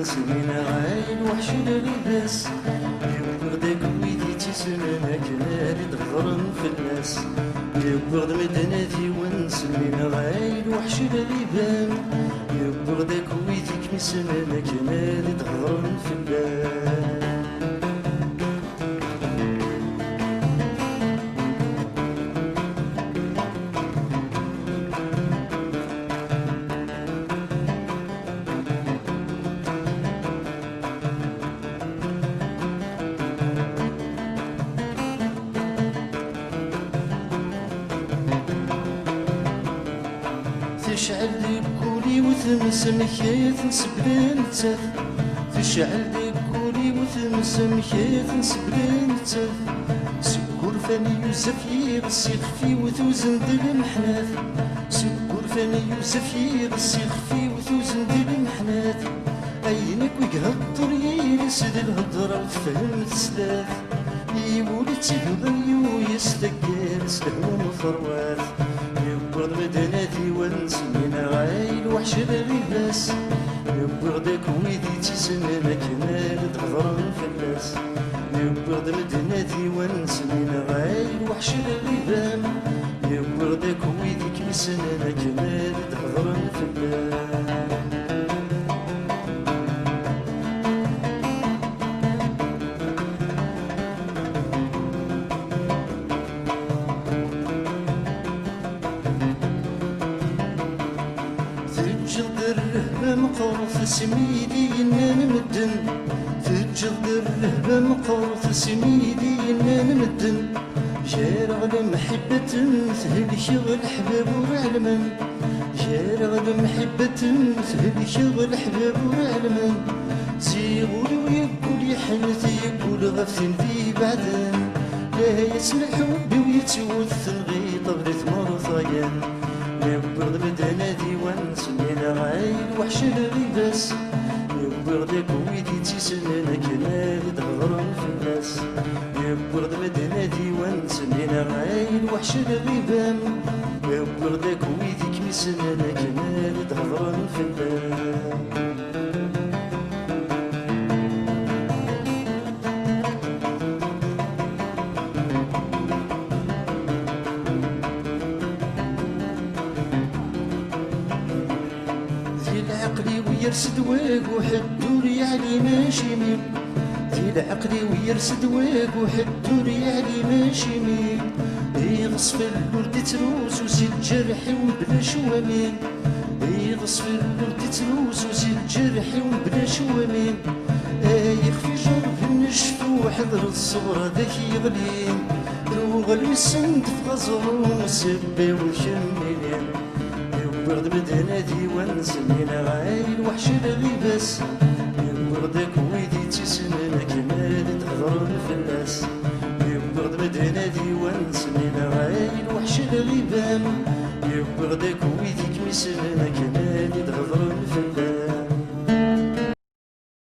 سنين عايل وحش للباس يبغدك ويدي تسنانك نادي تغرن في الناس يبغد مدناتي ونسنين عايل وحش للبان يبغدك ويديك مسنانك نادي تغرن في الناس تشعل ديكولي وتمسم كيت نسبلين تاف تشعل ديكولي وتمسم كيت نسبلين تاف سكور فاني يوسف يغسي خفي وتوزن دل محنات سكور فاني يوسف يغسي خفي وتوزن دل محنات عينك ويقهضر يسد الهضرة وتفهم تسلاف يولي تيغضيو يستقر سلهم وثروات يبغض مدناتي ونسمينا عايل وحش للباس يبغضك ويدي تسنانك نال تغضرن في الناس يبغض مدناتي ونسمينا عايل وحش للبان يبغضك ويديك مسنانك نال تغضرن في الناس مقرف سميدي ينان مدن تجد الرهبة مقرف سميدي ينان مدن جار على محبة تهلك الحباب وعلمن جار على محبة تهلك الحباب وعلمن زيغول ويقول يحنث يقول غفن في بعدن لا يسمع حبي ويتوث الغيط بدت مرضيان يبغض مدناتي ونسمينا عايل وحش للباس يبغضك ويدي تسنانك نادي تغرن في الناس يبغض مدناتي ونسمينا عايل وحش للبان يبغضك ويديك مسنانك نادي تغرن في الناس يرسد واق وحدور يعني ماشي ميل ذي العقل ويرسد واق وحدور يعني ماشي ميل يغصف الورد تروس وزي الجرح وبلا شوامين يغصف الورد تروس وزي الجرح وبلا شوامين يخفي جرب النشف وحضر الصبر ذاك يغلين روغ المسند في غزرون وسبي وكملين يبغض مدناتي ونسمينا عايل وحش للباس يبغضك ويدي تسنانك نادي تغضرن في الناس يبغض مدناتي ونسمينا عايل وحش للبان يبغضك ويديك مسنانك نادي تغضرن في الناس